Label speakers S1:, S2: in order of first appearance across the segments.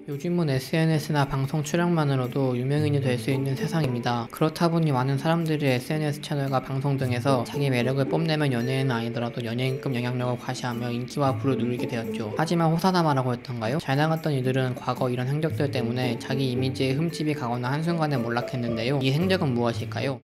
S1: 요즘은 SNS나 방송 출연만으로도 유명인이 될 수 있는 세상입니다. 그렇다 보니 많은 사람들이 SNS 채널과 방송 등에서 자기 매력을 뽐내면 연예인은 아니더라도 연예인급 영향력을 과시하며 인기와 부를 누리게 되었죠. 하지만 호사다마라고 했던가요? 잘 나갔던 이들은 과거 이런 행적들 때문에 자기 이미지에 흠집이 가거나 한순간에 몰락했는데요. 이 행적은 무엇일까요?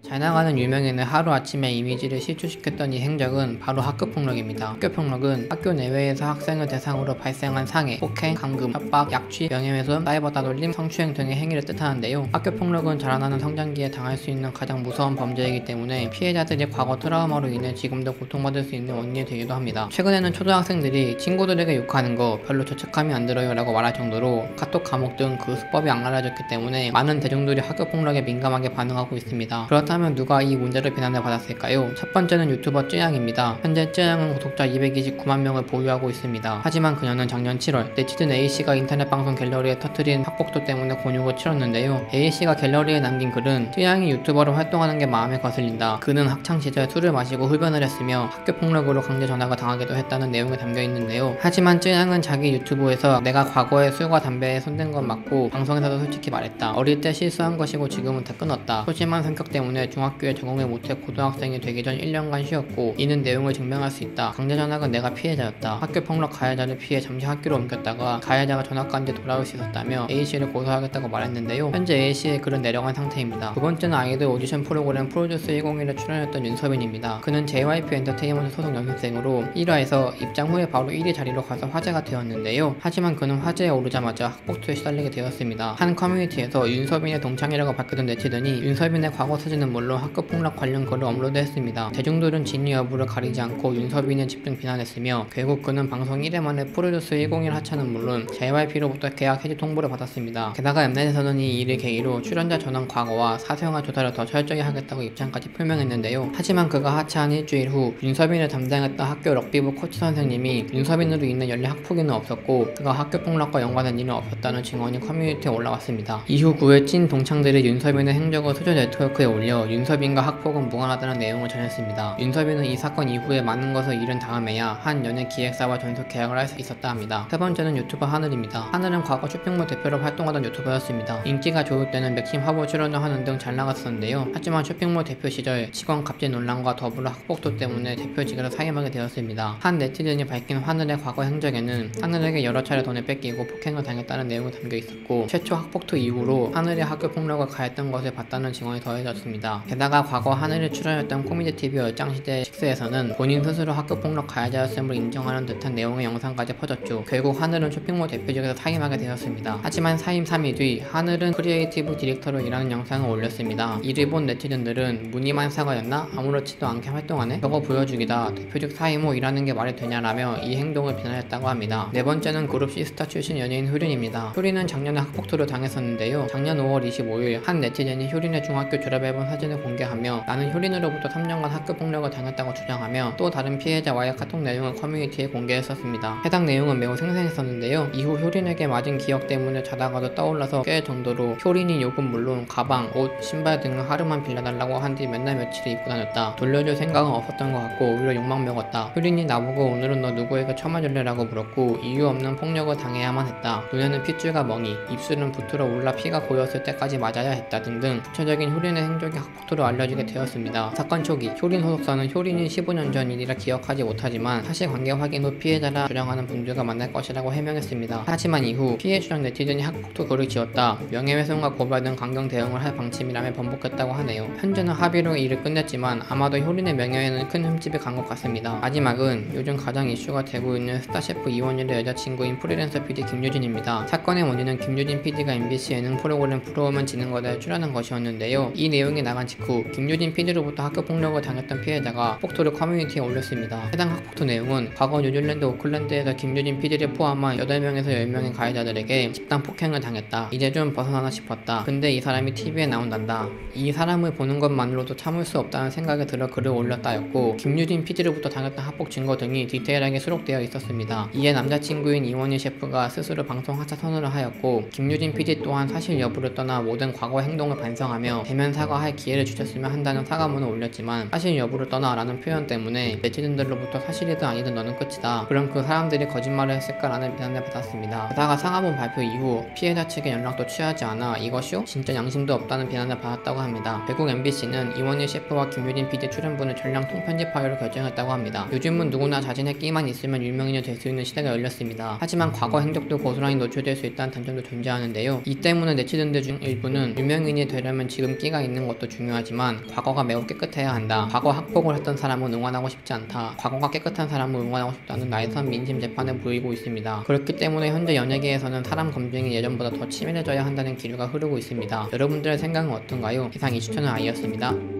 S1: 잘 나가는 유명인의 하루아침에 이미지를 실추시켰던 이 행적은 바로 학교폭력입니다. 학교폭력은 학교 내외에서 학생을 대상으로 발생한 상해, 폭행, 감금, 협박, 약취, 명예훼손, 사이버 따돌림, 성추행 등의 행위를 뜻하는데요. 학교폭력은 자라나는 성장기에 당할 수 있는 가장 무서운 범죄이기 때문에 피해자들이 과거 트라우마로 인해 지금도 고통받을 수 있는 원인이 되기도 합니다. 최근에는 초등학생들이 친구들에게 욕하는 거 별로 죄책감이 안 들어요 라고 말할 정도로 카톡 감옥 등 그 수법이 악랄해졌기 때문에 많은 대중들이 학교폭력에 민감하게 반응하고 있습니다. 그렇다면 누가 이 문제를 비난을 받았을까요? 첫 번째는 유튜버 쯔양입니다. 현재 쯔양은 구독자 229만 명을 보유하고 있습니다. 하지만 그녀는 작년 7월 네티즌 A씨가 인터넷 방송 갤러리에 터뜨린 학폭도 때문에 곤욕을 치렀는데요. A씨가 갤러리에 남긴 글은 쯔양이 유튜버로 활동하는 게 마음에 거슬린다. 그는 학창시절 술을 마시고 흡연을 했으며 학교폭력으로 강제 전학을 당하기도 했다는 내용이 담겨 있는데요. 하지만 쯔양은 자기 유튜브에서 내가 과거에 술과 담배에 손댄 건 맞고 방송에서도 솔직히 말했다. 어릴 때 실수한 것이고 지금은 다 끊었다. 소심한 성격 때문에 중학교에 적응을 못해 고등학생이 되기 전 1년간 쉬었고 이는 내용을 증명할 수 있다. 강제 전학은 내가 피해자였다. 학교 폭력 가해자를 피해 잠시 학교로 옮겼다가 가해자가 전학간 뒤 돌아올 수 있었다며 A씨를 고소하겠다고 말했는데요. 현재 A씨의 글은 내려간 상태입니다. 두 번째는 아이돌 오디션 프로그램 프로듀스 101에 출연했던 윤서빈입니다. 그는 JYP 엔터테인먼트 소속 연습생으로 1화에서 입장 후에 바로 1위 자리로 가서 화제가 되었는데요. 하지만 그는 화제에 오르자마자 학폭투에 시달리게 되었습니다. 한 커뮤니티에서 윤서빈의 동창이라고 밝혔던 네티즌이 윤서빈의 과거 사진은 물론 학교폭력 관련 글을 업로드했습니다. 대중들은 진위 여부를 가리지 않고 윤서빈을 집중 비난했으며 결국 그는 방송 1회 만에 프로듀스 101 하차는 물론 JYP로부터 계약 해지 통보를 받았습니다. 게다가 엠넷에서는 이 일을 계기로 출연자 전원 과거와 사생활 조사를 더 철저히 하겠다고 입장까지 표명했는데요. 하지만 그가 하차한 일주일 후 윤서빈을 담당했던 학교 럭비부 코치 선생님이 윤서빈으로 인해 연례 학폭위는 없었고 그가 학교폭력과 연관된 일은 없었다는 증언이 커뮤니티에 올라왔습니다. 이후 그의 찐 동창들이 윤서빈의 행적을 소셜 네트워크에 올려 윤서빈과 학폭은 무관하다는 내용을 전했습니다. 윤서빈은 이 사건 이후에 많은 것을 잃은 다음에야 한 연예 기획사와 전속 계약을 할 수 있었다 합니다. 세 번째는 유튜버 하늘입니다. 하늘은 과거 쇼핑몰 대표로 활동하던 유튜버였습니다. 인기가 좋을 때는 맥심 화보 출연을 하는 등 잘 나갔었는데요. 하지만 쇼핑몰 대표 시절 직원 갑질 논란과 더불어 학폭도 때문에 대표직에서 사임하게 되었습니다. 한 네티즌이 밝힌 하늘의 과거 행적에는 하늘에게 여러 차례 돈을 뺏기고 폭행을 당했다는 내용이 담겨 있었고 최초 학폭투 이후로 하늘이 학교 폭력을 가했던 것을 봤다는 증언이 더해졌습니다. 게다가 과거 하늘이 출연했던 코미디TV 열장시대 6에서는 본인 스스로 학교폭력 가해자였음을 인정하는 듯한 내용의 영상까지 퍼졌죠. 결국 하늘은 쇼핑몰 대표직에서 사임하게 되었습니다. 하지만 사임 3일 뒤 하늘은 크리에이티브 디렉터로 일하는 영상을 올렸습니다. 이를 본 네티즌들은 무늬만 사과였나? 아무렇지도 않게 활동하네? 저거 보여주기다. 대표직 사임 후 일하는 게 말이 되냐라며 이 행동을 비난했다고 합니다. 네 번째는 그룹 시스타 출신 연예인 효린입니다. 효린은 작년에 학폭투를 당했었는데요. 작년 5월 25일 한 네티즌이 효린의 중학교 졸업앨범 사진을 공개하며 나는 효린으로부터 3년간 학교폭력을 당했다고 주장하며 또 다른 피해자와의 카톡 내용을 커뮤니티에 공개했었습니다. 해당 내용은 매우 생생했었는데요. 이후 효린에게 맞은 기억 때문에 자다가도 떠올라서 깰 정도로 효린이 욕은 물론 가방, 옷, 신발 등을 하루만 빌려달라고 한 뒤 맨날 며칠을 입고 다녔다. 돌려줄 생각은 없었던 것 같고 오히려 욕만 먹었다. 효린이 나보고 오늘은 너 누구에게 처맞을래? 라고 물었고 이유 없는 폭력을 당해야만 했다. 눈에는 핏줄과 멍이, 입술은 부풀어 올라 피가 고였을 때까지 맞아야 했다 등등 구체적인 효린의 행적이 학폭투로 알려지게 되었습니다. 사건 초기 효린 소속사는 효린이 15년 전 일이라 기억하지 못하지만 사실관계 확인 후 피해자라 주장하는 분들과 만날 것이라고 해명했습니다. 하지만 이후 피해 주장 네티즌이 학폭투 글을 지었다. 명예훼손과 고발 등 강경 대응을 할 방침이라며 번복했다고 하네요. 현재는 합의로 일을 끝냈지만 아마도 효린의 명예에는 큰 흠집이 간 것 같습니다. 마지막은 요즘 가장 이슈가 되고 있는 스타셰프 이원일의 여자친구인 프리랜서 PD 김유진입니다. 사건의 원인은 김유진 PD가 MBC 예능 프로그램 부러우면 지는 거다에 출연한 것이었는데요. 이 내용이 나간 직후 김유진 PD로부터 학교폭력을 당했던 피해자가 폭투를 커뮤니티에 올렸습니다. 해당 학폭투 내용은 과거 뉴질랜드 오클랜드에서 김유진 PD를 포함한 8명에서 10명의 가해자들에게 집단 폭행을 당했다. 이제 좀 벗어나나 싶었다. 근데 이 사람이 TV에 나온단다. 이 사람을 보는 것만으로도 참을 수 없다는 생각이 들어 글을 올렸다였고 김유진 PD로부터 당했던 학폭 증거 등이 디테일하게 수록되어 있었습니다. 이에 남자친구인 이원희 셰프가 스스로 방송 하차 선언을 하였고 김유진 PD 또한 사실 여부를 떠나 모든 과거 행동을 반성하며 대면 사과할 기회 기회를 주셨으면 한다는 사과문을 올렸지만 사실 여부를 떠나 라는 표현 때문에 네티즌들로부터 사실이든 아니든 너는 끝이다, 그럼 그 사람들이 거짓말을 했을까라는 비난을 받았습니다. 게다가 사과문 발표 이후 피해자 측의 연락도 취하지 않아 이것이요? 진짜 양심도 없다는 비난을 받았다고 합니다. 결국 MBC는 이원일 셰프와 김유린 PD 출연분을 전량 통편집하기로 결정했다고 합니다. 요즘은 누구나 자신의 끼만 있으면 유명인이 될 수 있는 시대가 열렸습니다. 하지만 과거 행적도 고스란히 노출될 수 있다는 단점도 존재하는데요. 이 때문에 네티즌들 중 일부는 유명인이 되려면 지금 끼가 있는 것도 중요하지만 과거가 매우 깨끗해야 한다, 과거 학폭을 했던 사람은 응원하고 싶지 않다, 과거가 깨끗한 사람을 응원하고 싶다는 나이선 민심 재판을 보이고 있습니다. 그렇기 때문에 현재 연예계에서는 사람 검증이 예전보다 더 치밀해져야 한다는 기류가 흐르고 있습니다. 여러분들의 생각은 어떤가요? 이상 이슈 채널 아이였습니다.